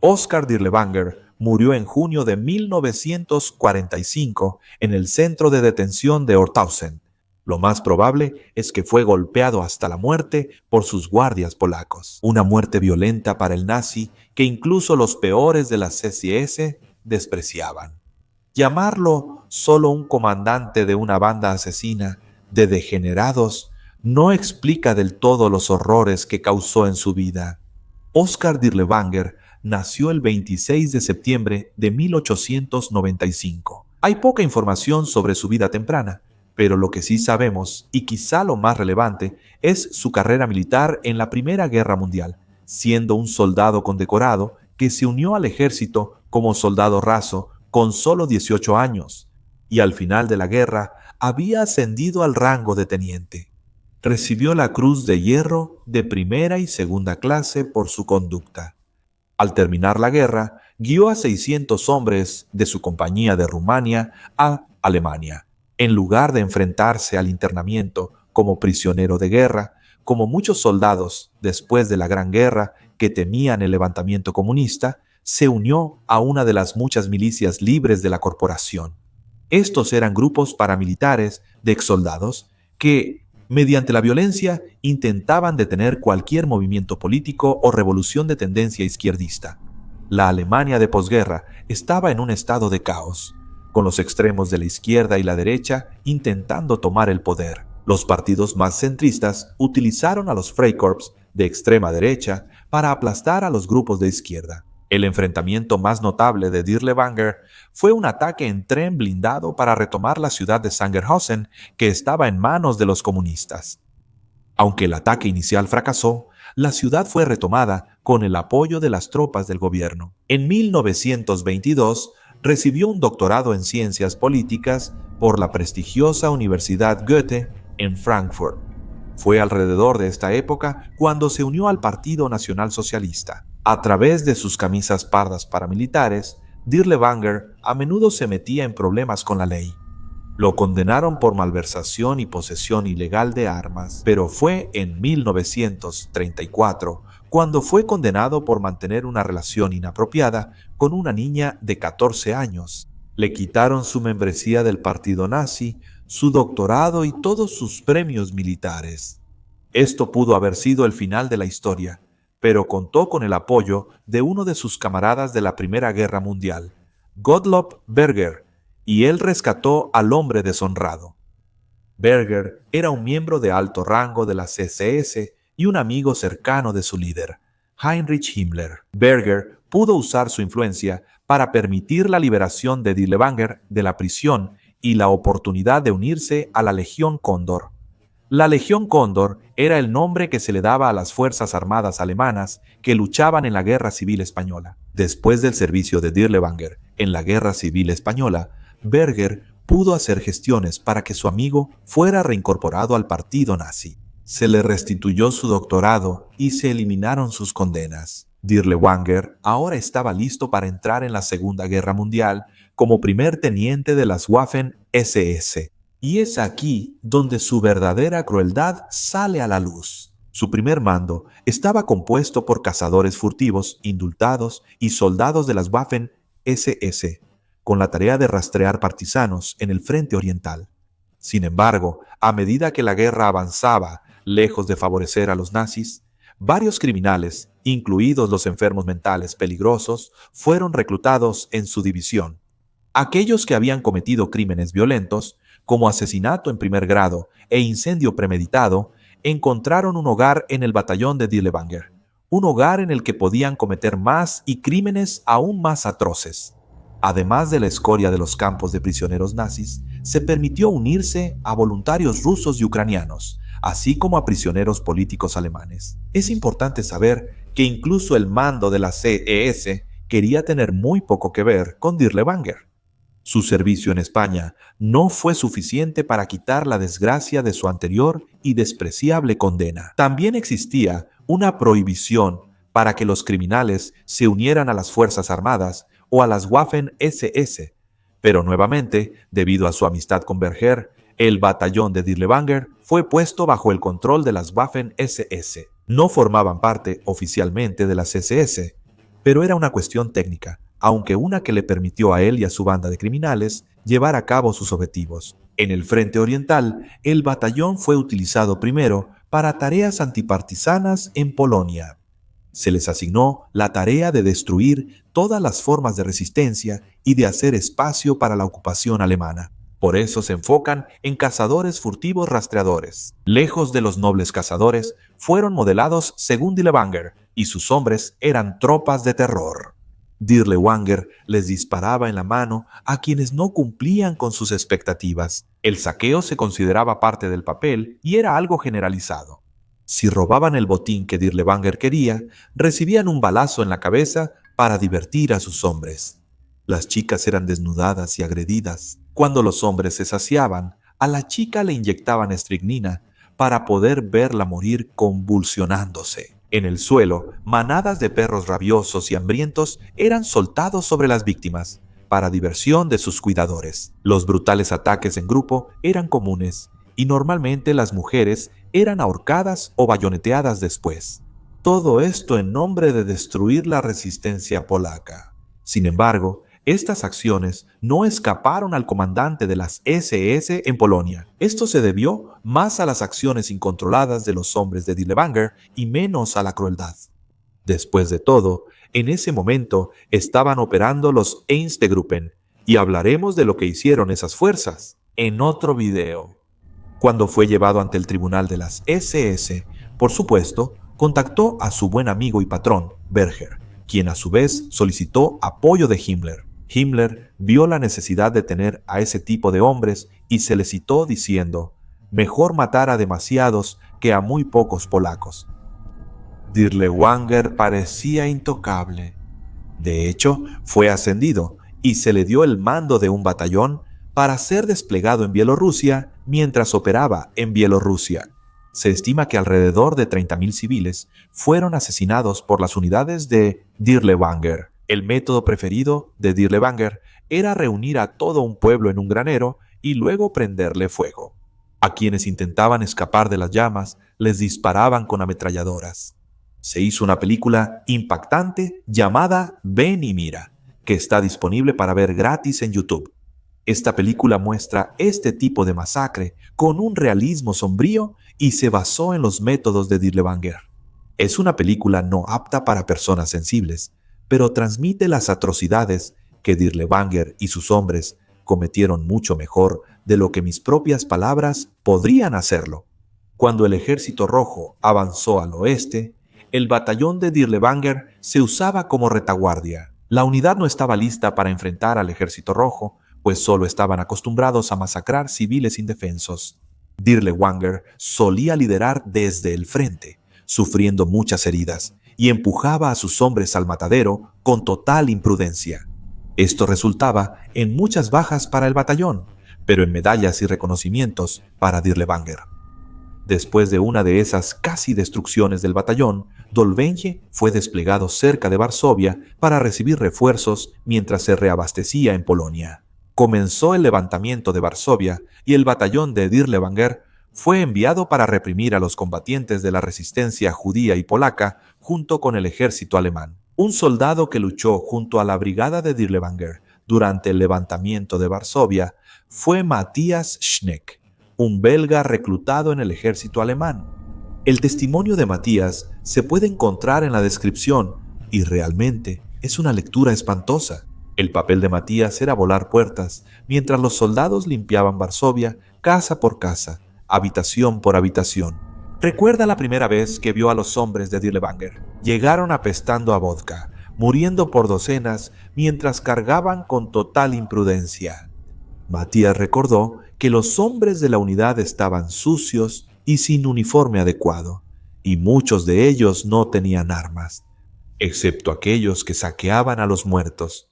Oskar Dirlewanger murió en junio de 1945 en el centro de detención de Orthausen. Lo más probable es que fue golpeado hasta la muerte por sus guardias polacos. Una muerte violenta para el nazi que incluso los peores de la SS despreciaban. Llamarlo solo un comandante de una banda asesina de degenerados no explica del todo los horrores que causó en su vida. Oskar Dirlewanger nació el 26 de septiembre de 1895. Hay poca información sobre su vida temprana, pero lo que sí sabemos, y quizá lo más relevante, es su carrera militar en la Primera Guerra Mundial, siendo un soldado condecorado que se unió al ejército como soldado raso con solo 18 años, y al final de la guerra había ascendido al rango de teniente. Recibió la Cruz de Hierro de primera y segunda clase por su conducta. Al terminar la guerra, guió a 600 hombres de su compañía de Rumania a Alemania. En lugar de enfrentarse al internamiento como prisionero de guerra, como muchos soldados después de la Gran Guerra que temían el levantamiento comunista, se unió a una de las muchas milicias libres de la corporación. Estos eran grupos paramilitares de exsoldados que, mediante la violencia, intentaban detener cualquier movimiento político o revolución de tendencia izquierdista. La Alemania de posguerra estaba en un estado de caos, con los extremos de la izquierda y la derecha intentando tomar el poder. Los partidos más centristas utilizaron a los Freikorps de extrema derecha para aplastar a los grupos de izquierda. El enfrentamiento más notable de Dirlewanger fue un ataque en tren blindado para retomar la ciudad de Sangerhausen, que estaba en manos de los comunistas. Aunque el ataque inicial fracasó, la ciudad fue retomada con el apoyo de las tropas del gobierno. En 1922 recibió un doctorado en ciencias políticas por la prestigiosa Universidad Goethe en Frankfurt. Fue alrededor de esta época cuando se unió al Partido Nacional Socialista. A través de sus camisas pardas paramilitares, Dirlewanger a menudo se metía en problemas con la ley. Lo condenaron por malversación y posesión ilegal de armas, pero fue en 1934 cuando fue condenado por mantener una relación inapropiada con una niña de 14 años. Le quitaron su membresía del partido nazi, su doctorado y todos sus premios militares. Esto pudo haber sido el final de la historia, pero contó con el apoyo de uno de sus camaradas de la Primera Guerra Mundial, Gottlob Berger, y él rescató al hombre deshonrado. Berger era un miembro de alto rango de la SS y un amigo cercano de su líder, Heinrich Himmler. Berger pudo usar su influencia para permitir la liberación de Dirlewanger de la prisión y la oportunidad de unirse a la Legión Cóndor. La Legión Cóndor era el nombre que se le daba a las fuerzas armadas alemanas que luchaban en la Guerra Civil Española. Después del servicio de Dirlewanger en la Guerra Civil Española, Berger pudo hacer gestiones para que su amigo fuera reincorporado al partido nazi. Se le restituyó su doctorado y se eliminaron sus condenas. Dirlewanger ahora estaba listo para entrar en la Segunda Guerra Mundial como primer teniente de las Waffen-SS. Y es aquí donde su verdadera crueldad sale a la luz. Su primer mando estaba compuesto por cazadores furtivos, indultados y soldados de las Waffen-SS, con la tarea de rastrear partisanos en el frente oriental. Sin embargo, a medida que la guerra avanzaba, lejos de favorecer a los nazis, varios criminales, incluidos los enfermos mentales peligrosos, fueron reclutados en su división. Aquellos que habían cometido crímenes violentos, como asesinato en primer grado e incendio premeditado, encontraron un hogar en el batallón de Dirlewanger, un hogar en el que podían cometer más y crímenes aún más atroces. Además de la escoria de los campos de prisioneros nazis, se permitió unirse a voluntarios rusos y ucranianos, así como a prisioneros políticos alemanes. Es importante saber que incluso el mando de la CES quería tener muy poco que ver con Dirlewanger. Su servicio en España no fue suficiente para quitar la desgracia de su anterior y despreciable condena. También existía una prohibición para que los criminales se unieran a las Fuerzas Armadas o a las Waffen-SS, pero nuevamente, debido a su amistad con Berger, el batallón de Dirlewanger fue puesto bajo el control de las Waffen-SS. No formaban parte oficialmente de las SS, pero era una cuestión técnica, aunque una que le permitió a él y a su banda de criminales llevar a cabo sus objetivos. En el frente oriental, el batallón fue utilizado primero para tareas antipartisanas en Polonia. Se les asignó la tarea de destruir todas las formas de resistencia y de hacer espacio para la ocupación alemana. Por eso se enfocan en cazadores furtivos rastreadores. Lejos de los nobles cazadores, fueron modelados según Dirlewanger, y sus hombres eran tropas de terror. Dirlewanger les disparaba en la mano a quienes no cumplían con sus expectativas. El saqueo se consideraba parte del papel y era algo generalizado. Si robaban el botín que Dirlewanger quería, recibían un balazo en la cabeza para divertir a sus hombres. Las chicas eran desnudadas y agredidas. Cuando los hombres se saciaban, a la chica le inyectaban estricnina para poder verla morir convulsionándose. En el suelo, manadas de perros rabiosos y hambrientos eran soltados sobre las víctimas, para diversión de sus cuidadores. Los brutales ataques en grupo eran comunes, y normalmente las mujeres eran ahorcadas o bayoneteadas después. Todo esto en nombre de destruir la resistencia polaca. Sin embargo, estas acciones no escaparon al comandante de las SS en Polonia. Esto se debió más a las acciones incontroladas de los hombres de Dirlewanger y menos a la crueldad. Después de todo, en ese momento estaban operando los Einsatzgruppen, y hablaremos de lo que hicieron esas fuerzas en otro video. Cuando fue llevado ante el tribunal de las SS, por supuesto, contactó a su buen amigo y patrón, Berger, quien a su vez solicitó apoyo de Himmler. Himmler vio la necesidad de tener a ese tipo de hombres y se le citó diciendo: mejor matar a demasiados que a muy pocos polacos. Dirlewanger parecía intocable. De hecho, fue ascendido y se le dio el mando de un batallón para ser desplegado en Bielorrusia mientras operaba en Bielorrusia. Se estima que alrededor de 30.000 civiles fueron asesinados por las unidades de Dirlewanger. El método preferido de Dirlewanger era reunir a todo un pueblo en un granero y luego prenderle fuego. A quienes intentaban escapar de las llamas les disparaban con ametralladoras. Se hizo una película impactante llamada Ven y mira, que está disponible para ver gratis en YouTube. Esta película muestra este tipo de masacre con un realismo sombrío y se basó en los métodos de Dirlewanger. Es una película no apta para personas sensibles, pero transmite las atrocidades que Dirlewanger y sus hombres cometieron mucho mejor de lo que mis propias palabras podrían hacerlo. Cuando el Ejército Rojo avanzó al oeste, el batallón de Dirlewanger se usaba como retaguardia. La unidad no estaba lista para enfrentar al Ejército Rojo, pues solo estaban acostumbrados a masacrar civiles indefensos. Dirlewanger solía liderar desde el frente, sufriendo muchas heridas, y empujaba a sus hombres al matadero con total imprudencia. Esto resultaba en muchas bajas para el batallón, pero en medallas y reconocimientos para Dirlewanger. Después de una de esas casi destrucciones del batallón, Dolbenje fue desplegado cerca de Varsovia para recibir refuerzos mientras se reabastecía en Polonia. Comenzó el levantamiento de Varsovia y el batallón de Dirlewanger fue enviado para reprimir a los combatientes de la resistencia judía y polaca junto con el ejército alemán. Un soldado que luchó junto a la brigada de Dirlewanger durante el levantamiento de Varsovia fue Matthias Schneck, un belga reclutado en el ejército alemán. El testimonio de Matthias se puede encontrar en la descripción y realmente es una lectura espantosa. El papel de Matthias era volar puertas mientras los soldados limpiaban Varsovia casa por casa, habitación por habitación. Recuerda la primera vez que vio a los hombres de Dirlewanger. Llegaron apestando a vodka, muriendo por docenas mientras cargaban con total imprudencia. Matthias recordó que los hombres de la unidad estaban sucios y sin uniforme adecuado, y muchos de ellos no tenían armas, excepto aquellos que saqueaban a los muertos.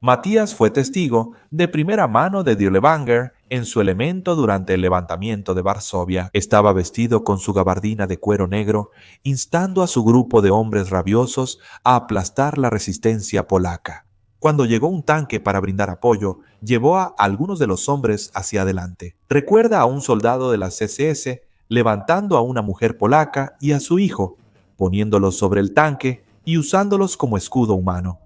Matthias fue testigo de primera mano de Dirlewanger en su elemento durante el levantamiento de Varsovia. Estaba vestido con su gabardina de cuero negro, instando a su grupo de hombres rabiosos a aplastar la resistencia polaca. Cuando llegó un tanque para brindar apoyo, llevó a algunos de los hombres hacia adelante. Recuerda a un soldado de las SS levantando a una mujer polaca y a su hijo, poniéndolos sobre el tanque y usándolos como escudo humano.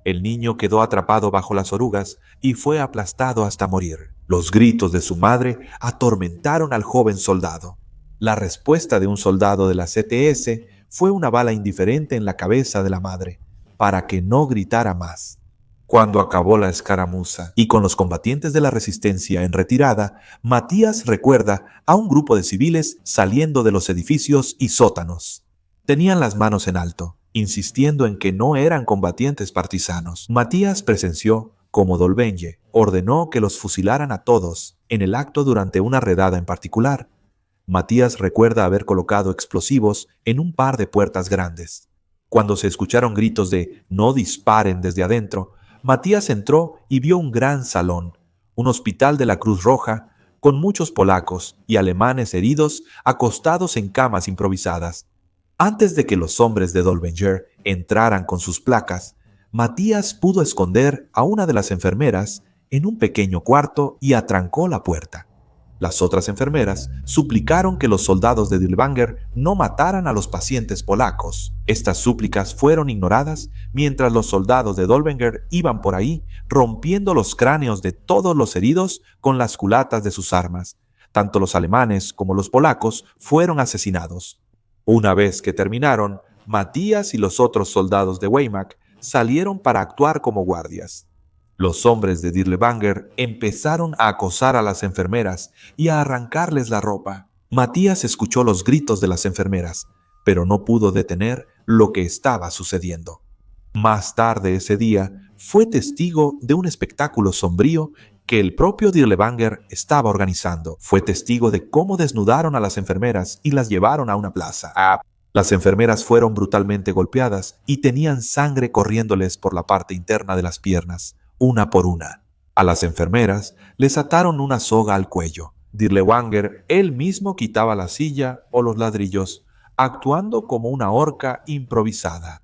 El niño quedó atrapado bajo las orugas y fue aplastado hasta morir. Los gritos de su madre atormentaron al joven soldado. La respuesta de un soldado de la CTS fue una bala indiferente en la cabeza de la madre, para que no gritara más. Cuando acabó la escaramuza y con los combatientes de la resistencia en retirada, Matías recuerda a un grupo de civiles saliendo de los edificios y sótanos. Tenían las manos en alto, insistiendo en que no eran combatientes partisanos. Matías presenció cómo Dolbengue ordenó que los fusilaran a todos en el acto durante una redada en particular. Matías recuerda haber colocado explosivos en un par de puertas grandes. Cuando se escucharon gritos de «no disparen» desde adentro, Matías entró y vio un gran salón, un hospital de la Cruz Roja, con muchos polacos y alemanes heridos acostados en camas improvisadas. Antes de que los hombres de Dolbengue entraran con sus placas, Matías pudo esconder a una de las enfermeras en un pequeño cuarto y atrancó la puerta. Las otras enfermeras suplicaron que los soldados de Dirlewanger no mataran a los pacientes polacos. Estas súplicas fueron ignoradas mientras los soldados de Dolbengue iban por ahí rompiendo los cráneos de todos los heridos con las culatas de sus armas. Tanto los alemanes como los polacos fueron asesinados. Una vez que terminaron, Matías y los otros soldados de Weimar salieron para actuar como guardias. Los hombres de Dirlewanger empezaron a acosar a las enfermeras y a arrancarles la ropa. Matías escuchó los gritos de las enfermeras, pero no pudo detener lo que estaba sucediendo. Más tarde ese día, fue testigo de un espectáculo sombrío que el propio Dirlewanger estaba organizando. Fue testigo de cómo desnudaron a las enfermeras y las llevaron a una plaza. Las enfermeras fueron brutalmente golpeadas y tenían sangre corriéndoles por la parte interna de las piernas, una por una. A las enfermeras les ataron una soga al cuello. Dirlewanger él mismo quitaba la silla o los ladrillos, actuando como una horca improvisada.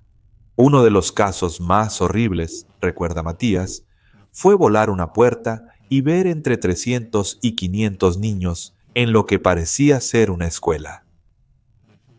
Uno de los casos más horribles, recuerda Matías, fue volar una puerta y ver entre 300 y 500 niños en lo que parecía ser una escuela.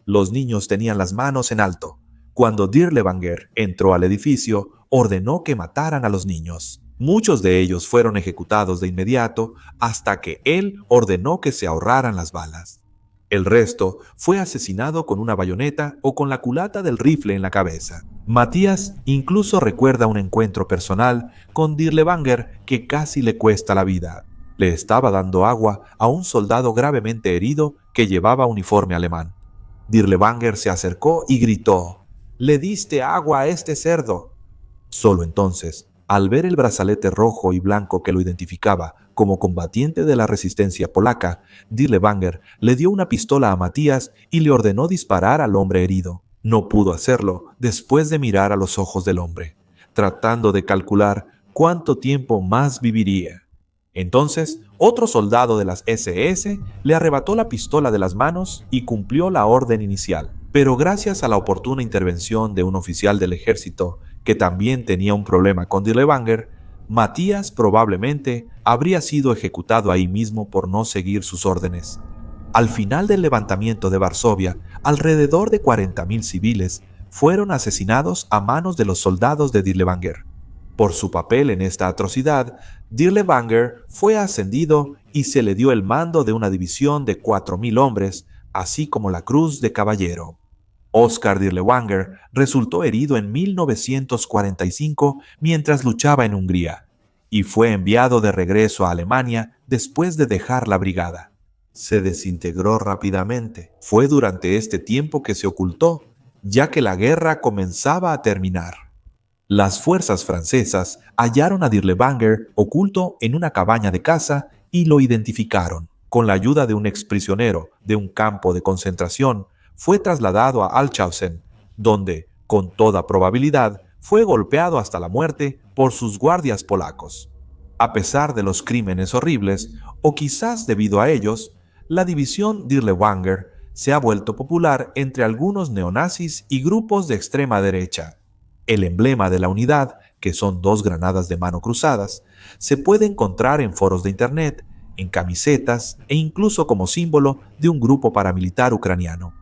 Los niños tenían las manos en alto. Cuando Dirlewanger entró al edificio, ordenó que mataran a los niños. Muchos de ellos fueron ejecutados de inmediato hasta que él ordenó que se ahorraran las balas. El resto fue asesinado con una bayoneta o con la culata del rifle en la cabeza. Matías incluso recuerda un encuentro personal con Dirlewanger que casi le cuesta la vida. Le estaba dando agua a un soldado gravemente herido que llevaba uniforme alemán. Dirlewanger se acercó y gritó: «¿Le diste agua a este cerdo?». Solo entonces, al ver el brazalete rojo y blanco que lo identificaba como combatiente de la resistencia polaca, Dirlewanger le dio una pistola a Matías y le ordenó disparar al hombre herido. No pudo hacerlo después de mirar a los ojos del hombre, tratando de calcular cuánto tiempo más viviría. Entonces, otro soldado de las SS le arrebató la pistola de las manos y cumplió la orden inicial. Pero gracias a la oportuna intervención de un oficial del ejército que también tenía un problema con Dirlewanger, Matías probablemente habría sido ejecutado ahí mismo por no seguir sus órdenes. Al final del levantamiento de Varsovia, alrededor de 40.000 civiles fueron asesinados a manos de los soldados de Dirlewanger. Por su papel en esta atrocidad, Dirlewanger fue ascendido y se le dio el mando de una división de 4.000 hombres, así como la Cruz de Caballero. Oskar Dirlewanger resultó herido en 1945 mientras luchaba en Hungría y fue enviado de regreso a Alemania después de dejar la brigada. Se desintegró rápidamente. Fue durante este tiempo que se ocultó, ya que la guerra comenzaba a terminar. Las fuerzas francesas hallaron a Dirlewanger oculto en una cabaña de caza y lo identificaron. Con la ayuda de un exprisionero de un campo de concentración, fue trasladado a Alchausen, donde, con toda probabilidad, fue golpeado hasta la muerte por sus guardias polacos. A pesar de los crímenes horribles, o quizás debido a ellos, la división Dirlewanger se ha vuelto popular entre algunos neonazis y grupos de extrema derecha. El emblema de la unidad, que son 2 granadas de mano cruzadas, se puede encontrar en foros de internet, en camisetas e incluso como símbolo de un grupo paramilitar ucraniano.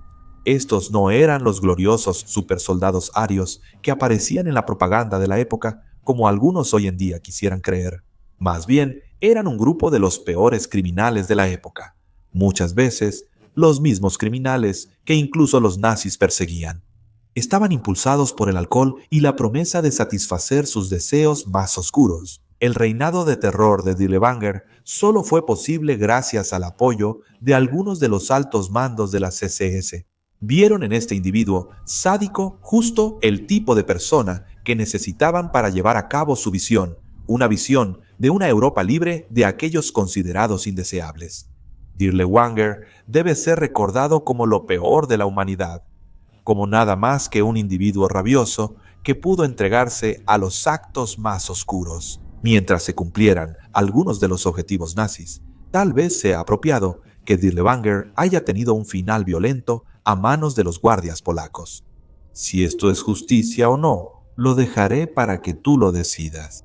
Estos no eran los gloriosos supersoldados arios que aparecían en la propaganda de la época, como algunos hoy en día quisieran creer. Más bien, eran un grupo de los peores criminales de la época. Muchas veces, los mismos criminales que incluso los nazis perseguían. Estaban impulsados por el alcohol y la promesa de satisfacer sus deseos más oscuros. El reinado de terror de Dirlewanger solo fue posible gracias al apoyo de algunos de los altos mandos de la CSS. Vieron en este individuo sádico justo el tipo de persona que necesitaban para llevar a cabo su visión, una visión de una Europa libre de aquellos considerados indeseables. Dirlewanger debe ser recordado como lo peor de la humanidad, como nada más que un individuo rabioso que pudo entregarse a los actos más oscuros. Mientras se cumplieran algunos de los objetivos nazis, tal vez sea apropiado que Dirlewanger haya tenido un final violento a manos de los guardias polacos. Si esto es justicia o no, lo dejaré para que tú lo decidas.